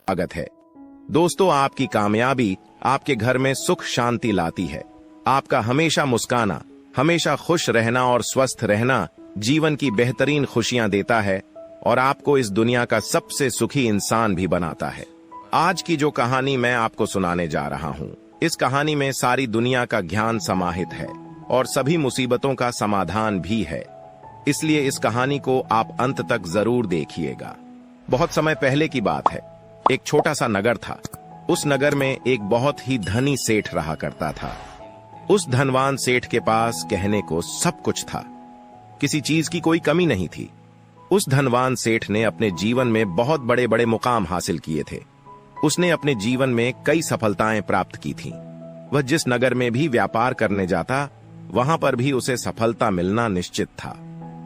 स्वागत है। दोस्तों, आपकी कामयाबी आपके घर में सुख शांति लाती है। आपका हमेशा मुस्काना, हमेशा खुश रहना और स्वस्थ रहना जीवन की बेहतरीन खुशियां देता है और आपको इस दुनिया का सबसे सुखी इंसान भी बनाता है। आज की जो कहानी मैं आपको सुनाने जा रहा हूं, इस कहानी में सारी दुनिया का ज्ञान समाहित है और सभी मुसीबतों का समाधान भी है। इसलिए इस कहानी को आप अंत तक जरूर देखिएगा। बहुत समय पहले की बात है। एक छोटा सा नगर था। उस नगर में एक बहुत ही धनी सेठ रहा करता था। उस धनवान सेठ के पास कहने को सब कुछ था, किसी चीज की कोई कमी नहीं थी। उस धनवान सेठ ने अपने जीवन में बहुत बड़े बड़े मुकाम हासिल किए थे। उसने अपने जीवन में कई सफलताएं प्राप्त की थीं। वह जिस नगर में भी व्यापार करने जाता, वहां पर भी उसे सफलता मिलना निश्चित था।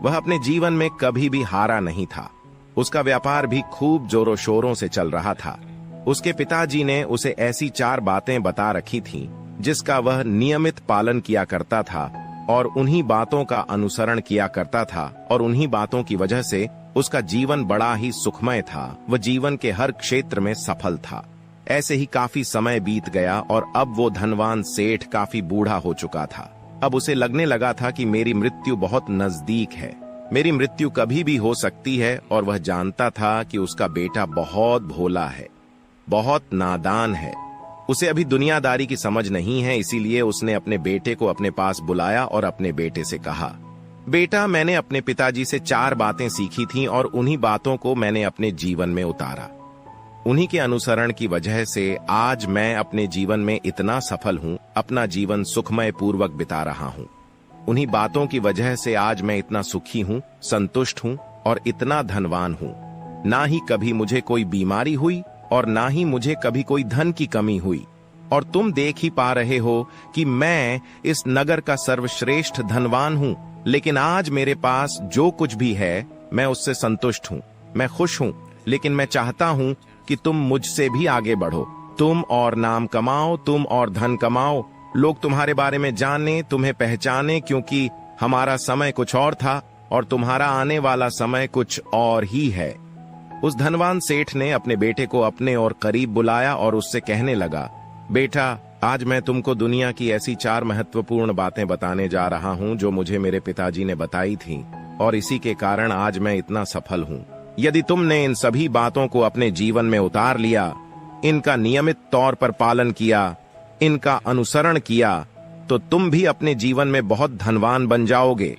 वह अपने जीवन में कभी भी हारा नहीं था। उसका व्यापार भी खूब जोरों शोरों से चल रहा था। उसके पिताजी ने उसे ऐसी 4 बातें बता रखी थीं, जिसका वह नियमित पालन किया करता था और उन्हीं बातों का अनुसरण किया करता था और उन्हीं बातों की वजह से उसका जीवन बड़ा ही सुखमय था। वह जीवन के हर क्षेत्र में सफल था। ऐसे ही काफी समय बीत गया और अब वो धनवान सेठ काफी बूढ़ा हो चुका था। अब उसे लगने लगा था कि मेरी मृत्यु बहुत नजदीक है, मेरी मृत्यु कभी भी हो सकती है। और वह जानता था कि उसका बेटा बहुत भोला है, बहुत नादान है। उसे अभी दुनियादारी की समझ नहीं है। इसीलिए उसने अपने बेटे को अपने पास बुलाया और अपने बेटे से कहा, बेटा, मैंने अपने पिताजी से 4 बातें सीखी थीं और उन्हीं बातों को मैंने अपने जीवन में उतारा। उन्हीं के अनुसरण की वजह से आज मैं अपने जीवन में इतना सफल हूं, अपना जीवन सुखमय पूर्वक बिता रहा हूं। उन्हीं बातों की वजह से आज मैं इतना सुखी हूं, संतुष्ट हूं और इतना धनवान हूं। ना ही कभी मुझे कोई बीमारी हुई और ना ही मुझे कभी कोई धन की कमी हुई। और तुम देख ही पा रहे हो कि मैं इस नगर का सर्वश्रेष्ठ धनवान हूं। लेकिन आज मेरे पास जो कुछ भी है, मैं उससे संतुष्ट हूं, मैं खुश हूं। लेकिन मैं चाहता हूं कि तुम मुझसे भी आगे बढ़ो। तुम और नाम कमाओ, तुम और धन कमाओ, लोग तुम्हारे बारे में जाने, तुम्हें पहचाने, क्योंकि हमारा समय कुछ और था और तुम्हारा आने वाला समय कुछ और ही है। उस धनवान सेठ ने अपने बेटे को अपने और करीब बुलाया और उससे कहने लगा, बेटा, आज मैं तुमको दुनिया की ऐसी 4 महत्वपूर्ण बातें बताने जा रहा हूं जो मुझे मेरे पिताजी ने बताई थीं और इसी के कारण आज मैं इतना सफल हूं। यदि तुमने इन सभी बातों को अपने जीवन में उतार लिया, इनका नियमित तौर पर पालन किया, इनका अनुसरण किया, तो तुम भी अपने जीवन में बहुत धनवान बन जाओगे,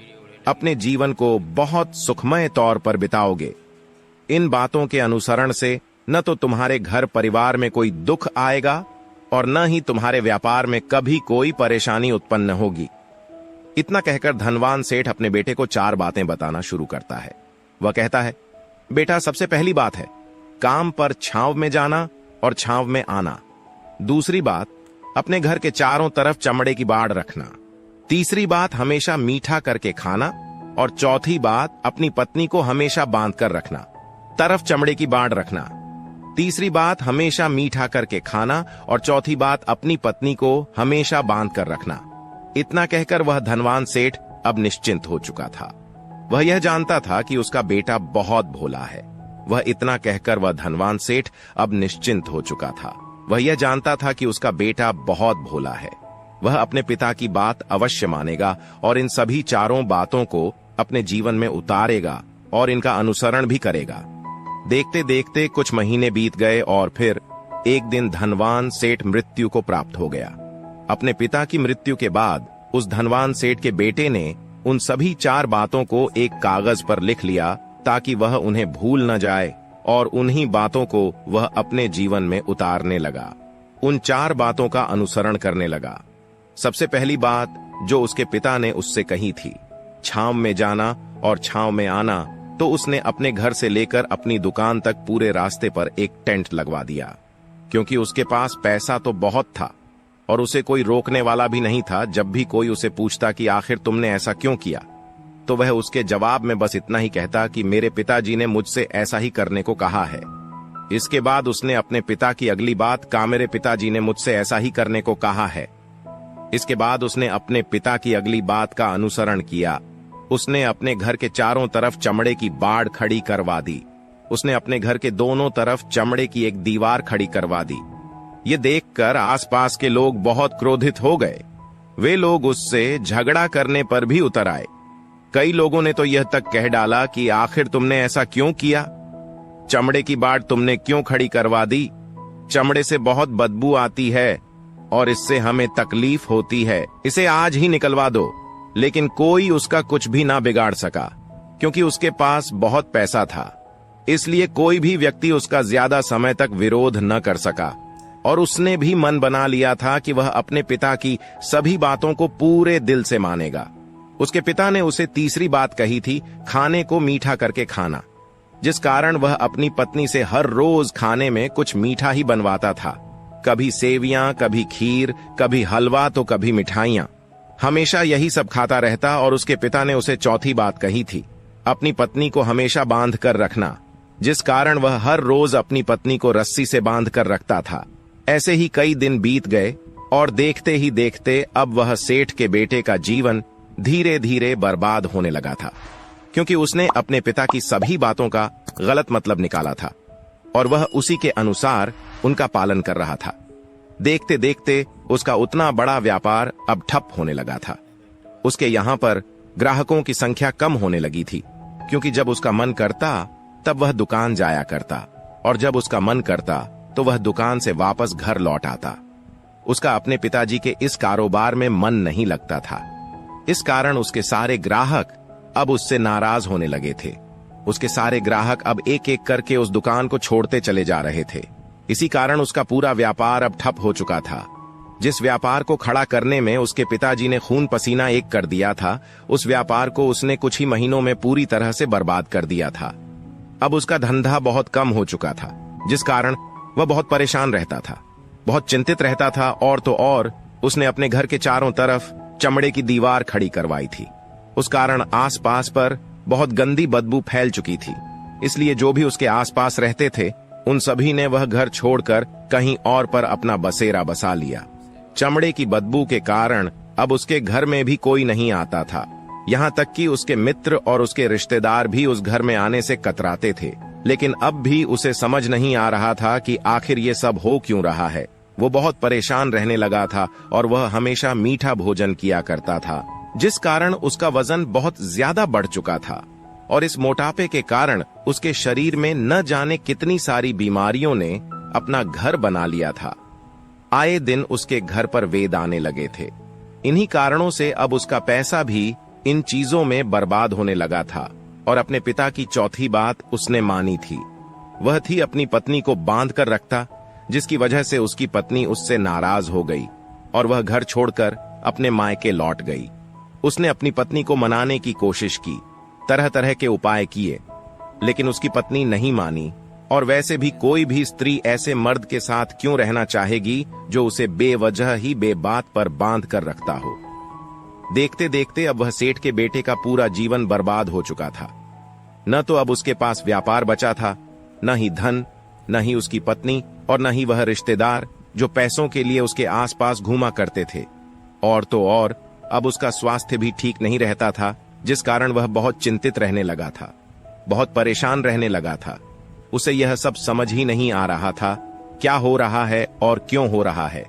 अपने जीवन को बहुत सुखमय तौर पर बिताओगे। इन बातों के अनुसरण से न तो तुम्हारे घर परिवार में कोई दुख आएगा और न ही तुम्हारे व्यापार में कभी कोई परेशानी उत्पन्न होगी। इतना कहकर धनवान सेठ अपने बेटे को 4 बातें बताना शुरू करता है। वह कहता है, बेटा, सबसे पहली बात है काम पर छांव में जाना और छांव में आना। दूसरी बात, अपने घर के चारों तरफ चमड़े की बाड़ रखना। तीसरी बात, हमेशा मीठा करके खाना। और चौथी बात, अपनी पत्नी को हमेशा बांध कर रखना, तरफ चमड़े की बाड़ रखना। तीसरी बात, हमेशा मीठा करके खाना और चौथी बात, अपनी पत्नी को हमेशा बांध कर रखना। इतना कहकर वह धनवान सेठ अब निश्चिंत हो चुका था। वह यह जानता था कि उसका बेटा बहुत भोला है। वह इतना कहकर वह धनवान सेठ अब निश्चिंत हो चुका था। वह यह जानता था कि उसका बेटा बहुत भोला है। वह अपने पिता की बात अवश्य मानेगा और इन सभी 4 बातों को अपने जीवन में उतारेगा और इनका अनुसरण भी करेगा। देखते देखते कुछ महीने बीत गए और फिर एक दिन धनवान सेठ मृत्यु को प्राप्त हो गया। अपने पिता की मृत्यु के बाद उस धनवान सेठ के बेटे ने उन सभी 4 बातों को एक कागज पर लिख लिया ताकि वह उन्हें भूल न जाए और उन्हीं बातों को वह अपने जीवन में उतारने लगा। उन 4 बातों का अनुसरण करने लगा। सबसे पहली बात जो उसके पिता ने उससे कही थी, छांव में जाना और छांव में आना, तो उसने अपने घर से लेकर अपनी दुकान तक पूरे रास्ते पर एक टेंट लगवा दिया, क्योंकि उसके पास पैसा तो बहुत था और उसे कोई रोकने वाला भी नहीं था। जब भी कोई उसे पूछता कि आखिर तुमने ऐसा क्यों किया, तो वह उसके जवाब में बस इतना ही कहता कि मेरे पिताजी ने मुझसे ऐसा ही करने को कहा है। इसके बाद उसने अपने पिता की अगली बात कहा, मेरे पिताजी ने मुझसे ऐसा ही करने को कहा है। इसके बाद उसने अपने पिता की अगली बात का अनुसरण किया। उसने अपने घर के चारों तरफ चमड़े की बाड़ खड़ी करवा दी। उसने अपने घर के दोनों तरफ चमड़े की एक दीवार खड़ी करवा दी। ये देखकर आसपास के लोग बहुत क्रोधित हो गए। वे लोग उससे झगड़ा करने पर भी उतर आए। कई लोगों ने तो यह तक कह डाला कि आखिर तुमने ऐसा क्यों किया? चमड़े की बाट तुमने क्यों खड़ी करवा दी? चमड़े से बहुत बदबू आती है और इससे हमें तकलीफ होती है, इसे आज ही निकलवा दो। लेकिन कोई उसका कुछ भी ना बिगाड़ सका, क्योंकि उसके पास बहुत पैसा था। इसलिए कोई भी व्यक्ति उसका ज्यादा समय तक विरोध न कर सका, और उसने भी मन बना लिया था कि वह अपने पिता की सभी बातों को पूरे दिल से मानेगा। उसके पिता ने उसे तीसरी बात कही थी, खाने को मीठा करके खाना, जिस कारण वह अपनी पत्नी से हर रोज खाने में कुछ मीठा ही बनवाता था। कभी सेवियां, कभी खीर, कभी हलवा तो कभी मिठाइयां। हमेशा यही सब खाता रहता। और उसके पिता ने उसे चौथी बात कही थी, अपनी पत्नी को हमेशा बांध कर रखना, जिस कारण वह हर रोज अपनी पत्नी को रस्सी से बांध कर रखता था। ऐसे ही कई दिन बीत गए और देखते ही देखते अब वह सेठ के बेटे का जीवन धीरे धीरे बर्बाद होने लगा था, क्योंकि उसने अपने पिता की सभी बातों का गलत मतलब निकाला था और वह उसी के अनुसार उनका पालन कर रहा था। देखते देखते उसका उतना बड़ा व्यापार अब ठप होने लगा था। उसके यहां पर ग्राहकों की संख्या कम होने लगी थी, क्योंकि जब उसका मन करता तब वह दुकान जाया करता, और जब उसका मन करता तो वह दुकान से वापस घर लौट आता। उसका अपने पिताजी के इस कारोबार में मन नहीं लगता था। इस कारण उसके सारे ग्राहक अब उससे नाराज होने लगे थे। उसके सारे ग्राहक अब एक एक करके उस दुकान को छोड़ते चले जा रहे थे। इसी कारण उसका पूरा व्यापार अब ठप हो चुका था। जिस व्यापार को खड़ा करने में उसके पिताजी ने खून पसीना एक कर दिया था, उस व्यापार को उसने कुछ ही महीनों में पूरी तरह से बर्बाद कर दिया था। अब उसका धंधा बहुत कम हो चुका था, जिस कारण वह बहुत परेशान रहता था, बहुत चिंतित रहता था। और तो और उसने अपने घर के चारों तरफ चमड़े की दीवार खड़ी करवाई थी। उस कारण आसपास पर बहुत गंदी बदबू फैल चुकी थी। इसलिए जो भी उसके आसपास रहते थे, उन सभी ने वह घर छोड़कर कहीं और पर अपना बसेरा बसा लिया। चमड़े की बदबू के कारण अब उसके घर में भी कोई नहीं आता था। यहाँ तक कि उसके मित्र और उसके रिश्तेदार भी उस घर में आने से कतराते थे। लेकिन अब भी उसे समझ नहीं आ रहा था कि आखिर ये सब हो क्यों रहा है। वो बहुत परेशान रहने लगा था और वह हमेशा मीठा भोजन किया करता था, जिस कारण उसका वजन बहुत ज्यादा बढ़ चुका था। और इस मोटापे के कारण उसके शरीर में न जाने कितनी सारी बीमारियों ने अपना घर बना लिया था। आए दिन उसके घर पर वेद आने लगे थे। इन्हीं कारणों से अब उसका पैसा भी इन चीजों में बर्बाद होने लगा था। और अपने पिता की चौथी बात उसने मानी थी, वह थी अपनी पत्नी को बांध कर रखता, जिसकी वजह से उसकी पत्नी उससे नाराज हो गई और वह घर छोड़कर अपने मायके लौट गई। उसने अपनी पत्नी को मनाने की कोशिश की, तरह तरह के उपाय किए, लेकिन उसकी पत्नी नहीं मानी। और वैसे भी कोई भी स्त्री ऐसे मर्द के साथ क्यों रहना चाहेगी जो उसे बेवजह ही बेबात पर बांध कर रखता हो। देखते देखते अब वह सेठ के बेटे का पूरा जीवन बर्बाद हो चुका था। न तो अब उसके पास व्यापार बचा था, न ही धन, न ही उसकी पत्नी, और न ही वह रिश्तेदार जो पैसों के लिए उसके आसपास घूमा करते थे। और तो और अब उसका स्वास्थ्य भी ठीक नहीं रहता था, जिस कारण वह बहुत चिंतित रहने लगा था, बहुत परेशान रहने लगा था। उसे यह सब समझ ही नहीं आ रहा था क्या हो रहा है और क्यों हो रहा है।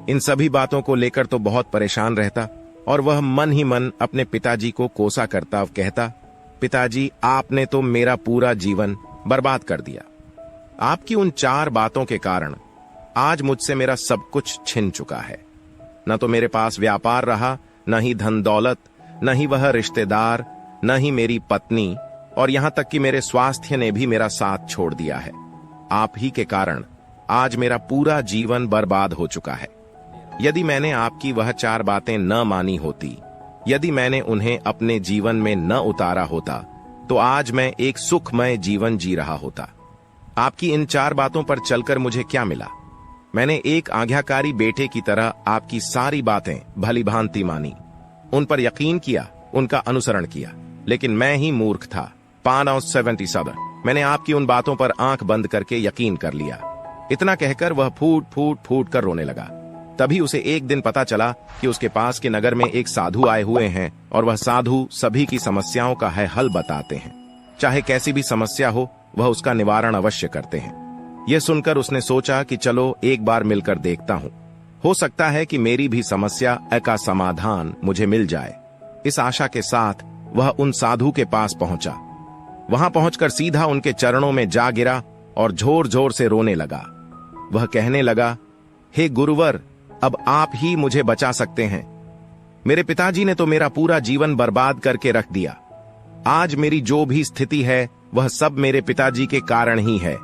इन सभी बातों को लेकर तो बहुत परेशान रहता और वह मन ही मन अपने पिताजी को कोसा करता कहता, पिताजी आपने तो मेरा पूरा जीवन बर्बाद कर दिया। आपकी उन 4 बातों के कारण आज मुझसे मेरा सब कुछ छिन चुका है। न तो मेरे पास व्यापार रहा, न ही धन दौलत, न ही वह रिश्तेदार, न ही मेरी पत्नी, और यहां तक कि मेरे स्वास्थ्य ने भी मेरा साथ छोड़ दिया है। आप ही के कारण आज मेरा पूरा जीवन बर्बाद हो चुका है। यदि मैंने आपकी वह 4 बातें न मानी होती, यदि मैंने उन्हें अपने जीवन में न उतारा होता, तो आज मैं एक सुखमय जीवन जी रहा होता। आपकी इन 4 बातों पर चलकर मुझे क्या मिला? मैंने एक आज्ञाकारी बेटे की तरह आपकी सारी बातें भली भांति मानी, उन पर यकीन किया, उनका अनुसरण किया। लेकिन मैं ही मूर्ख था। 577 मैंने आपकी उन बातों पर आंख बंद करके यकीन कर लिया। इतना कहकर वह फूट फूट फूट कर रोने लगा। तभी उसे एक दिन पता चला कि उसके पास के नगर में एक साधु आए हुए हैं और वह साधु सभी की समस्याओं का है हल बताते हैं। चाहे कैसी भी समस्या हो वह उसका निवारण अवश्य करते हैं। यह सुनकर उसने सोचा कि चलो एक बार मिलकर देखता हूं, हो सकता है कि मेरी भी समस्या का समाधान मुझे मिल जाए। इस आशा के साथ वह उन साधु के पास पहुंचा। वहां पहुंचकर सीधा उनके चरणों में जा गिरा और जोर जोर से रोने लगा। वह कहने लगा, हे गुरुवर, अब आप ही मुझे बचा सकते हैं। मेरे पिताजी ने तो मेरा पूरा जीवन बर्बाद करके रख दिया। आज मेरी जो भी स्थिति है वह सब मेरे पिताजी के कारण ही है।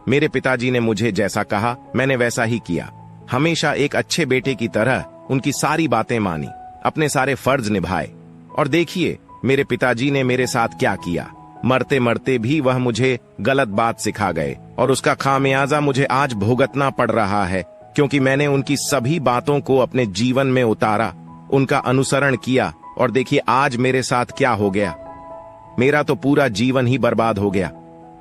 मेरे पिताजी ने मुझे जैसा कहा मैंने वैसा ही किया। हमेशा एक अच्छे बेटे की तरह उनकी सारी बातें मानी, अपने सारे फर्ज निभाए। और देखिए मेरे पिताजी ने मेरे साथ क्या किया। मरते मरते भी वह मुझे गलत बात सिखा गए और उसका खामियाजा मुझे आज भुगतना पड़ रहा है, क्योंकि मैंने उनकी सभी बातों को अपने जीवन में उतारा, उनका अनुसरण किया। और देखिए आज मेरे साथ क्या हो गया। मेरा तो पूरा जीवन ही बर्बाद हो गया।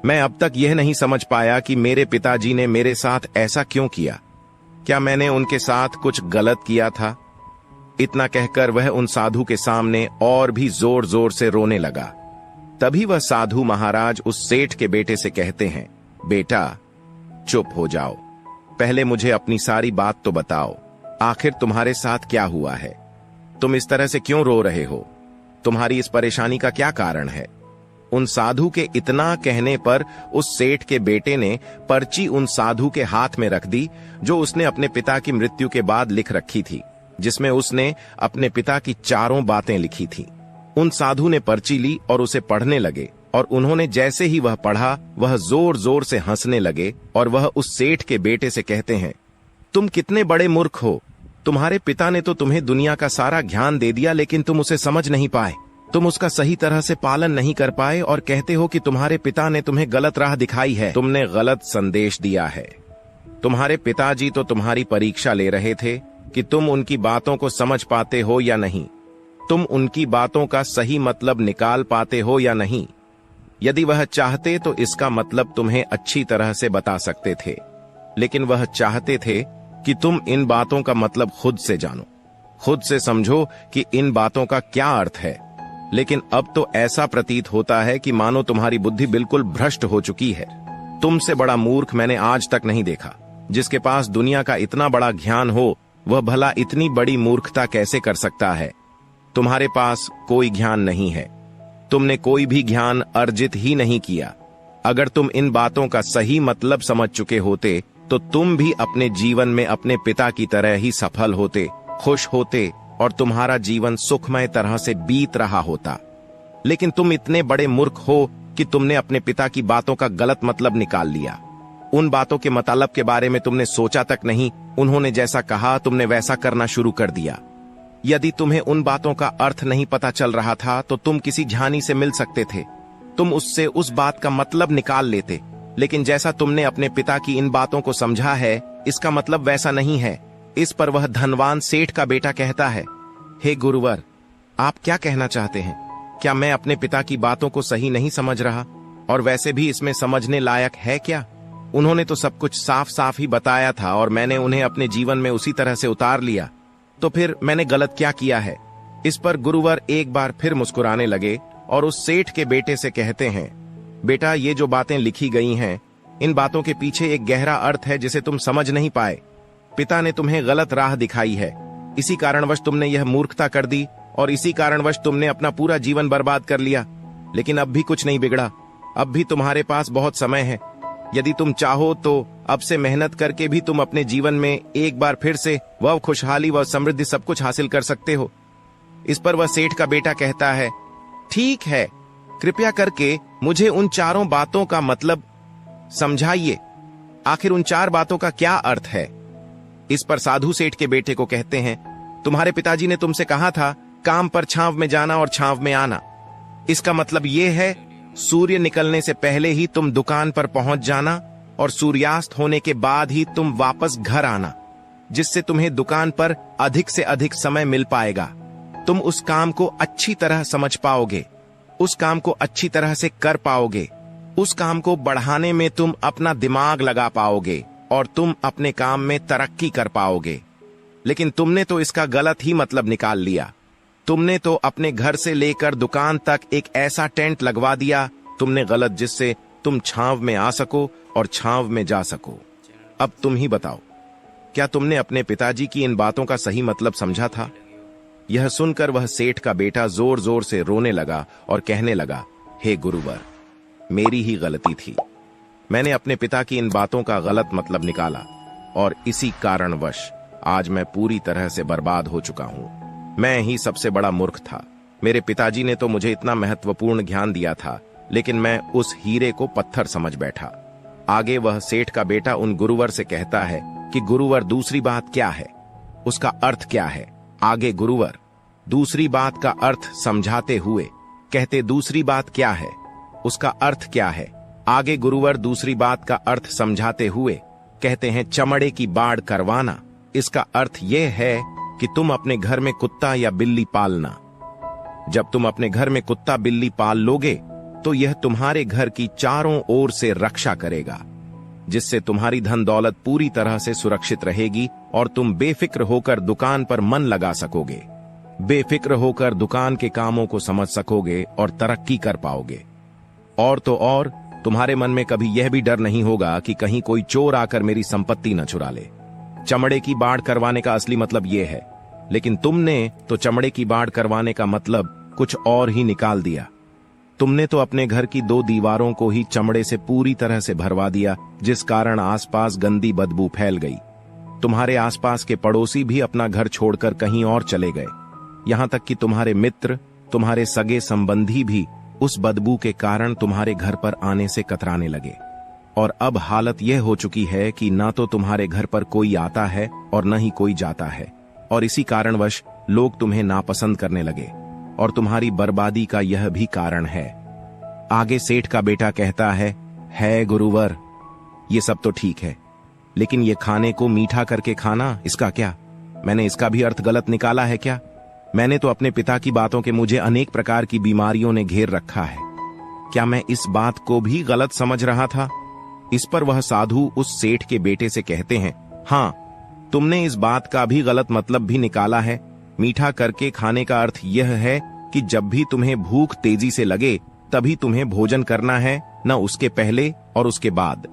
मैं अब तक यह नहीं समझ पाया कि मेरे पिताजी ने मेरे साथ ऐसा क्यों किया। क्या मैंने उनके साथ कुछ गलत किया था? इतना कहकर वह उन साधु के सामने और भी जोर जोर से रोने लगा। तभी वह साधु महाराज उस सेठ के बेटे से कहते हैं, बेटा चुप हो जाओ, पहले मुझे अपनी सारी बात तो बताओ। आखिर तुम्हारे साथ क्या हुआ है? तुम इस तरह से क्यों रो रहे हो? तुम्हारी इस परेशानी का क्या कारण है? उन साधु के इतना कहने पर उस सेठ के बेटे ने पर्ची उन साधु के हाथ में रख दी, जो उसने अपने पिता की मृत्यु के बाद लिख रखी थी, जिसमें उसने अपने पिता की चारों बातें लिखी थी। उन साधु ने पर्ची ली और उसे पढ़ने लगे, और उन्होंने जैसे ही वह पढ़ा वह जोर जोर से हंसने लगे। और वह उस सेठ के बेटे से कहते हैं, तुम कितने बड़े मूर्ख हो। तुम्हारे पिता ने तो तुम्हें दुनिया का सारा ज्ञान दे दिया, लेकिन तुम उसे समझ नहीं पाए, तुम उसका सही तरह से पालन नहीं कर पाए और कहते हो कि तुम्हारे पिता ने तुम्हें गलत राह दिखाई है। तुमने गलत संदेश दिया है। तुम्हारे पिताजी तो तुम्हारी परीक्षा ले रहे थे कि तुम उनकी बातों को समझ पाते हो या नहीं, तुम उनकी बातों का सही मतलब निकाल पाते हो या नहीं। यदि वह चाहते तो इसका मतलब तुम्हें अच्छी तरह से बता सकते थे, लेकिन वह चाहते थे कि तुम इन बातों का मतलब खुद से जानो, खुद से समझो कि इन बातों का क्या अर्थ है। लेकिन अब तो ऐसा प्रतीत होता है कि मानो तुम्हारी बुद्धि बिल्कुल भ्रष्ट हो चुकी है। तुमसे बड़ा मूर्ख मैंने आज तक नहीं देखा। जिसके पास दुनिया का इतना बड़ा ज्ञान हो वह भला इतनी बड़ी मूर्खता कैसे कर सकता है। तुम्हारे पास कोई ज्ञान नहीं है, तुमने कोई भी ज्ञान अर्जित ही नहीं किया। अगर तुम इन बातों का सही मतलब समझ चुके होते तो तुम भी अपने जीवन में अपने पिता की तरह ही सफल होते, खुश होते और तुम्हारा जीवन सुखमय तरह से बीत रहा होता। लेकिन तुम इतने बड़े मूर्ख हो कि तुमने अपने पिता की बातों का गलत मतलब निकाल लिया। उन बातों के मतलब के बारे में तुमने सोचा तक नहीं, उन्होंने जैसा कहा तुमने वैसा करना शुरू कर दिया। यदि तुम्हें उन बातों का अर्थ नहीं पता चल रहा था तो तुम किसी ज्ञानी से मिल सकते थे, तुम उससे उस बात का मतलब निकाल लेते। लेकिन जैसा तुमने अपने पिता की इन बातों को समझा है, इसका मतलब वैसा नहीं है। इस पर वह धनवान सेठ का बेटा कहता है, हे गुरुवर, आप क्या कहना चाहते हैं? क्या मैं अपने पिता की बातों को सही नहीं समझ रहा? और वैसे भी इसमें समझने लायक है क्या? उन्होंने तो सब कुछ साफ साफ ही बताया था और मैंने उन्हें अपने जीवन में उसी तरह से उतार लिया, तो फिर मैंने गलत क्या किया है? इस पर गुरुवर एक बार फिर मुस्कुराने लगे और उस सेठ के बेटे से कहते हैं, बेटा ये जो बातें लिखी गई हैं, इन बातों के पीछे एक गहरा अर्थ है जिसे तुम समझ नहीं पाए। पिता ने तुम्हें गलत राह दिखाई है, इसी कारणवश तुमने यह मूर्खता कर दी और इसी कारणवश तुमने अपना पूरा जीवन बर्बाद कर लिया। लेकिन अब भी कुछ नहीं बिगड़ा, अब भी तुम्हारे पास बहुत समय है। यदि तुम चाहो तो अब से मेहनत करके भी तुम अपने जीवन में एक बार फिर से वह खुशहाली व समृद्धि सब कुछ हासिल कर सकते हो। इस पर वह सेठ का बेटा कहता है, ठीक है, कृपया करके मुझे उन चारों बातों का मतलब समझाइए। आखिर उन चार बातों का क्या अर्थ है? इस पर साधु सेठ के बेटे को कहते हैं, तुम्हारे पिताजी ने तुमसे कहा था काम पर छांव में जाना और छांव में आना। इसका मतलब यह है सूर्य निकलने से पहले ही तुम दुकान पर पहुंच जाना और सूर्यास्त होने के बाद ही तुम वापस घर आना, जिससे तुम्हें दुकान पर अधिक से अधिक समय मिल पाएगा। तुम उस काम को अच्छी तरह समझ पाओगे, उस काम को अच्छी तरह से कर पाओगे, उस काम को बढ़ाने में तुम अपना दिमाग लगा पाओगे और तुम अपने काम में तरक्की कर पाओगे। लेकिन तुमने तो इसका गलत ही मतलब निकाल लिया। तुमने तो अपने घर से लेकर दुकान तक एक ऐसा टेंट लगवा दिया तुमने गलत, जिससे तुम छांव में आ सको और छांव में जा सको। अब तुम ही बताओ, क्या तुमने अपने पिताजी की इन बातों का सही मतलब समझा था? यह सुनकर वह सेठ का बेटा जोर जोर से रोने लगा और कहने लगा, हे गुरुवर, मेरी ही गलती थी। मैंने अपने पिता की इन बातों का गलत मतलब निकाला और इसी कारणवश आज मैं पूरी तरह से बर्बाद हो चुका हूं। मैं ही सबसे बड़ा मूर्ख था। मेरे पिताजी ने तो मुझे इतना महत्वपूर्ण ज्ञान दिया था, लेकिन मैं उस हीरे को पत्थर समझ बैठा। आगे वह सेठ का बेटा उन गुरुवर से कहता है कि गुरुवर, दूसरी बात क्या है, उसका अर्थ क्या है? आगे गुरुवर दूसरी बात का अर्थ समझाते हुए कहते, दूसरी बात क्या है, उसका अर्थ क्या है? आगे गुरुवर दूसरी बात का अर्थ समझाते हुए कहते हैं, चमड़े की बाड़ करवाना। इसका अर्थ यह है कि तुम अपने घर में कुत्ता या बिल्ली पालना। जब तुम अपने घर में कुत्ता बिल्ली पाल लोगे तो यह तुम्हारे घर की चारों ओर से रक्षा करेगा, जिससे तुम्हारी धन दौलत पूरी तरह से सुरक्षित रहेगी और तुम बेफिक्र होकर दुकान पर मन लगा सकोगे, बेफिक्र होकर दुकान के कामों को समझ सकोगे और तरक्की कर पाओगे। और तो और तुम्हारे मन में कभी यह भी डर नहीं होगा कि कहीं कोई चोर आकर मेरी संपत्ति न चुरा ले। चमड़े की बाड़ करवाने का असली मतलब यह है, लेकिन तुमने तो चमड़े की बाड़ करवाने का मतलब कुछ और ही निकाल दिया। तुमने तो अपने घर की 2 दीवारों को ही चमड़े से पूरी तरह से भरवा दिया, जिस कारण आसपास गंदी बदबू फैल गई। तुम्हारे आसपास के पड़ोसी भी अपना घर छोड़कर कहीं और चले गए। यहां तक कि तुम्हारे मित्र, तुम्हारे सगे संबंधी भी उस बदबू के कारण तुम्हारे घर पर आने से कतराने लगे। और अब हालत यह हो चुकी है कि ना तो तुम्हारे घर पर कोई आता है और न ही कोई जाता है, और इसी कारणवश लोग तुम्हें नापसंद करने लगे, और तुम्हारी बर्बादी का यह भी कारण है। आगे सेठ का बेटा कहता है गुरुवर, ये सब तो ठीक है, लेकिन ये खाने को मीठा करके खाना, इसका क्या? मैंने इसका भी अर्थ गलत निकाला है क्या? मैंने तो अपने पिता की बातों के मुझे अनेक प्रकार की बीमारियों ने घेर रखा है। क्या मैं इस बात को भी गलत समझ रहा था? इस पर वह साधु उस सेठ के बेटे से कहते हैं, हाँ, तुमने इस बात का भी गलत मतलब भी निकाला है। मीठा करके खाने का अर्थ यह है कि जब भी तुम्हें भूख तेजी से लगे तभी तुम्हें भोजन करना है, न उसके पहले और उसके बाद।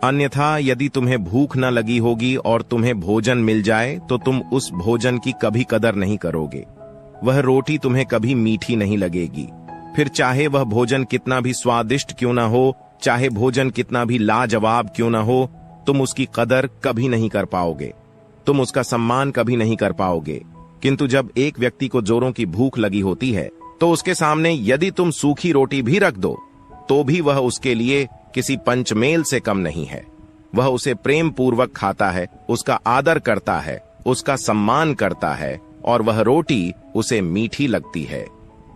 अन्यथा यदि तुम्हें भूख न लगी होगी और तुम्हें भोजन मिल जाए तो तुम उस भोजन की कभी कदर नहीं करोगे। वह रोटी तुम्हें कभी मीठी नहीं लगेगी। फिर चाहे वह भोजन कितना भी स्वादिष्ट क्यों न हो, चाहे भोजन कितना भी लाजवाब क्यों न हो, तुम उसकी कदर कभी नहीं कर पाओगे, तुम उसका सम्मान कभी नहीं कर पाओगे। किंतु जब एक व्यक्ति को जोरों की भूख लगी होती है तो उसके सामने यदि तुम सूखी रोटी भी रख दो तो भी वह उसके लिए किसी पंचमेल से कम नहीं है। वह उसे प्रेम पूर्वक खाता है, उसका आदर करता है, उसका सम्मान करता है, और वह रोटी उसे मीठी लगती है।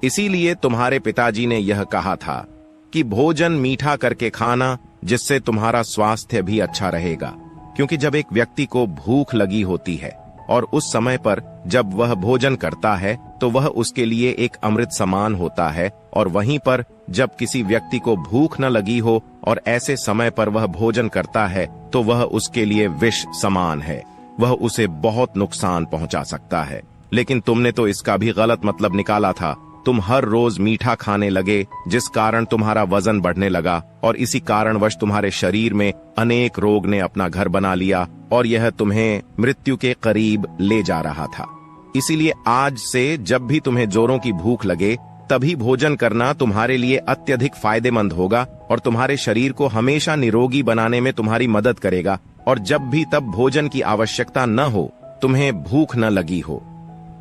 इसीलिए तुम्हारे पिताजी ने यह कहा था कि भोजन मीठा करके खाना, जिससे तुम्हारा स्वास्थ्य भी अच्छा रहेगा। क्योंकि जब एक व्यक्ति को भूख लगी होती है और उस समय पर जब वह भोजन करता है तो वह उसके लिए एक अमृत समान होता है, और वहीं पर जब किसी व्यक्ति को भूख न लगी हो और ऐसे समय पर वह भोजन करता है तो वह उसके लिए विष समान है, वह उसे बहुत नुकसान पहुंचा सकता है। लेकिन तुमने तो इसका भी गलत मतलब निकाला था। तुम हर रोज मीठा खाने लगे, जिस कारण तुम्हारा वजन बढ़ने लगा, और इसी कारणवश तुम्हारे शरीर में अनेक रोग ने अपना घर बना लिया और यह तुम्हें मृत्यु के करीब ले जा रहा था। इसीलिए आज से जब भी तुम्हें जोरों की भूख लगे तभी भोजन करना तुम्हारे लिए अत्यधिक फायदेमंद होगा और तुम्हारे शरीर को हमेशा निरोगी बनाने में तुम्हारी मदद करेगा। और जब भी तब भोजन की आवश्यकता न हो, तुम्हें भूख न लगी हो,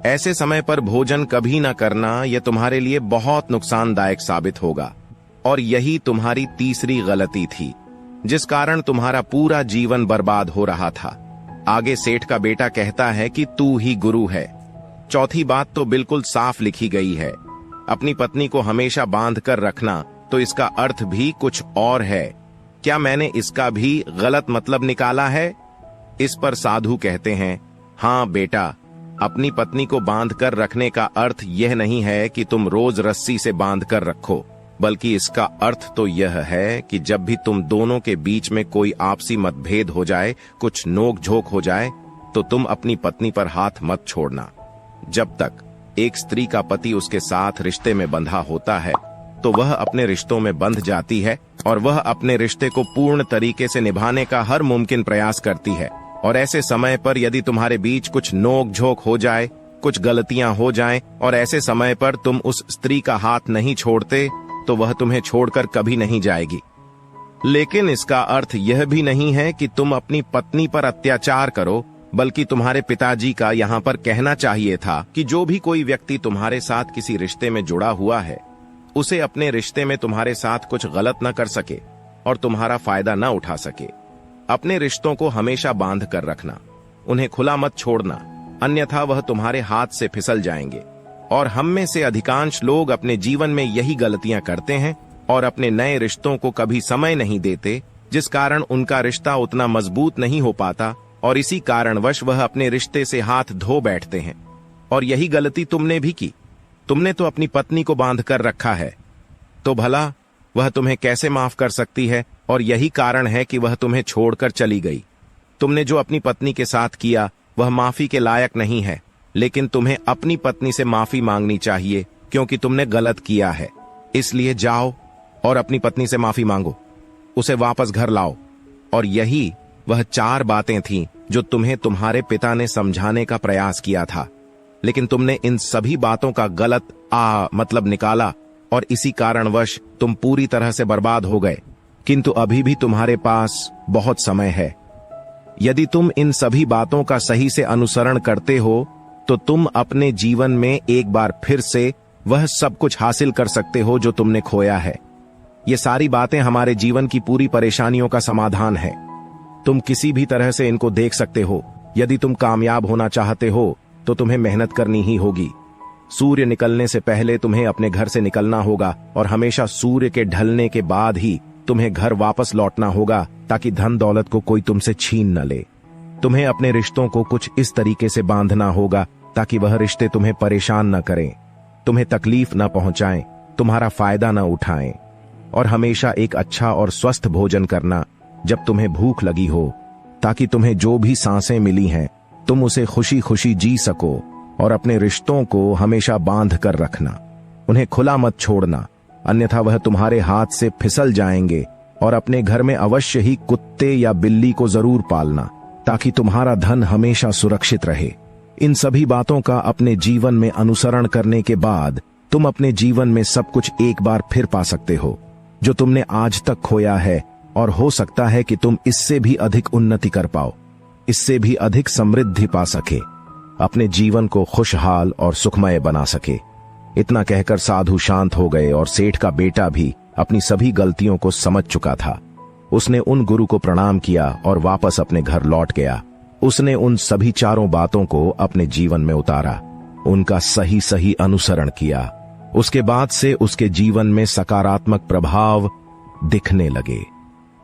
ऐसे समय पर भोजन कभी न करना, यह तुम्हारे लिए बहुत नुकसानदायक साबित होगा। और यही तुम्हारी तीसरी गलती थी, जिस कारण तुम्हारा पूरा जीवन बर्बाद हो रहा था। आगे सेठ का बेटा कहता है कि तू ही गुरु है। चौथी बात तो बिल्कुल साफ लिखी गई है, अपनी पत्नी को हमेशा बांध कर रखना, तो इसका अर्थ भी कुछ और है। क्या मैंने इसका भी गलत मतलब निकाला है? इस पर साधु कहते हैं, हाँ बेटा, अपनी पत्नी को बांध कर रखने का अर्थ यह नहीं है कि तुम रोज रस्सी से बांध कर रखो, बल्कि इसका अर्थ तो यह है कि जब भी तुम दोनों के बीच में कोई आपसी मतभेद हो जाए, कुछ नोक झोंक हो जाए, तो तुम अपनी पत्नी पर हाथ मत छोड़ना। जब तक एक स्त्री का पति उसके साथ रिश्ते में बंधा होता है तो वह अपने रिश्तों में बंध जाती है और वह अपने रिश्ते को पूर्ण तरीके से निभाने का हर मुमकिन प्रयास करती है। और ऐसे समय पर यदि तुम्हारे बीच कुछ नोक झोंक हो जाए, कुछ गलतियां हो जाएं, और ऐसे समय पर तुम उस स्त्री का हाथ नहीं छोड़ते, तो वह तुम्हें छोड़कर कभी नहीं जाएगी। लेकिन इसका अर्थ यह भी नहीं है कि तुम अपनी पत्नी पर अत्याचार करो, बल्कि तुम्हारे पिताजी का यहाँ पर कहना चाहिए था कि जो भी कोई व्यक्ति तुम्हारे साथ किसी रिश्ते में जुड़ा हुआ है, उसे अपने रिश्ते में तुम्हारे साथ कुछ गलत न कर सके और तुम्हारा फायदा न उठा सके। अपने रिश्तों को हमेशा बांध कर रखना, उन्हें खुला मत छोड़ना, अन्यथा वह तुम्हारे हाथ से फिसल जाएंगे। और हम में से अधिकांश लोग अपने जीवन में यही गलतियां करते हैं और अपने नए रिश्तों को कभी समय नहीं देते, जिस कारण उनका रिश्ता उतना मजबूत नहीं हो पाता और इसी कारणवश वह अपने रिश्ते से हाथ धो बैठते हैं। और यही गलती तुमने भी की। तुमने तो अपनी पत्नी को बांध कर रखा है, तो भला वह तुम्हें कैसे माफ कर सकती है? और यही कारण है कि वह तुम्हें छोड़कर चली गई। तुमने जो अपनी पत्नी के साथ किया वह माफी के लायक नहीं है, लेकिन तुम्हें अपनी पत्नी से माफी मांगनी चाहिए, क्योंकि तुमने गलत किया है। इसलिए जाओ और अपनी पत्नी से माफी मांगो, उसे वापस घर लाओ। और यही वह 4 बातें थीं जो तुम्हें तुम्हारे पिता ने समझाने का प्रयास किया था, लेकिन तुमने इन सभी बातों का गलत मतलब निकाला और इसी कारणवश तुम पूरी तरह से बर्बाद हो गए। किंतु अभी भी तुम्हारे पास बहुत समय है। यदि तुम इन सभी बातों का सही से अनुसरण करते हो तो तुम अपने जीवन में एक बार फिर से वह सब कुछ हासिल कर सकते हो जो तुमने खोया है। ये सारी बातें हमारे जीवन की पूरी परेशानियों का समाधान है। तुम किसी भी तरह से इनको देख सकते हो। यदि तुम कामयाब होना चाहते हो तो तुम्हें मेहनत करनी ही होगी। सूर्य निकलने से पहले तुम्हें अपने घर से निकलना होगा और हमेशा सूर्य के ढलने के बाद ही तुम्हें घर वापस लौटना होगा, ताकि धन दौलत को कोई तुमसे छीन न ले। तुम्हें अपने रिश्तों को कुछ इस तरीके से बांधना होगा ताकि वह रिश्ते तुम्हें परेशान न करें, तुम्हें तकलीफ न पहुंचाएं, तुम्हारा फायदा न उठाएं। और हमेशा एक अच्छा और स्वस्थ भोजन करना जब तुम्हें भूख लगी हो, ताकि तुम्हें जो भी सांसें मिली हैं तुम उसे खुशी खुशी जी सको। और अपने रिश्तों को हमेशा बांध कर रखना, उन्हें खुला मत छोड़ना, अन्यथा वह तुम्हारे हाथ से फिसल जाएंगे। और अपने घर में अवश्य ही कुत्ते या बिल्ली को जरूर पालना, ताकि तुम्हारा धन हमेशा सुरक्षित रहे। इन सभी बातों का अपने जीवन में अनुसरण करने के बाद तुम अपने जीवन में सब कुछ एक बार फिर पा सकते हो जो तुमने आज तक खोया है। और हो सकता है कि तुम इससे भी अधिक उन्नति कर पाओ, इससे भी अधिक समृद्धि पा सके, अपने जीवन को खुशहाल और सुखमय बना सके। इतना कहकर साधु शांत हो गए और सेठ का बेटा भी अपनी सभी गलतियों को समझ चुका था। उसने उन गुरु को प्रणाम किया और वापस अपने घर लौट गया। उसने उन सभी 4 बातों को अपने जीवन में उतारा, उनका सही सही अनुसरण किया। उसके बाद से उसके जीवन में सकारात्मक प्रभाव दिखने लगे।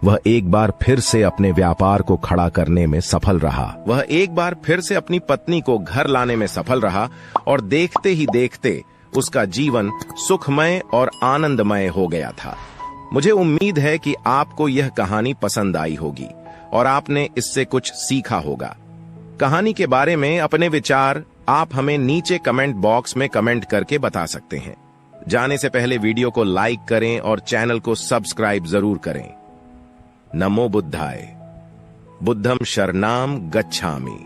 वह एक बार फिर से अपने व्यापार को खड़ा करने में सफल रहा। वह एक बार फिर से अपनी पत्नी को घर लाने में सफल रहा और देखते ही देखते उसका जीवन सुखमय और आनंदमय हो गया था। मुझे उम्मीद है कि आपको यह कहानी पसंद आई होगी और आपने इससे कुछ सीखा होगा। कहानी के बारे में अपने विचार आप हमें नीचे कमेंट बॉक्स में कमेंट करके बता सकते हैं। जाने से पहले वीडियो को लाइक करें और चैनल को सब्सक्राइब जरूर करें। नमो बुद्धाय। बुद्धम शरणाम गच्छामि।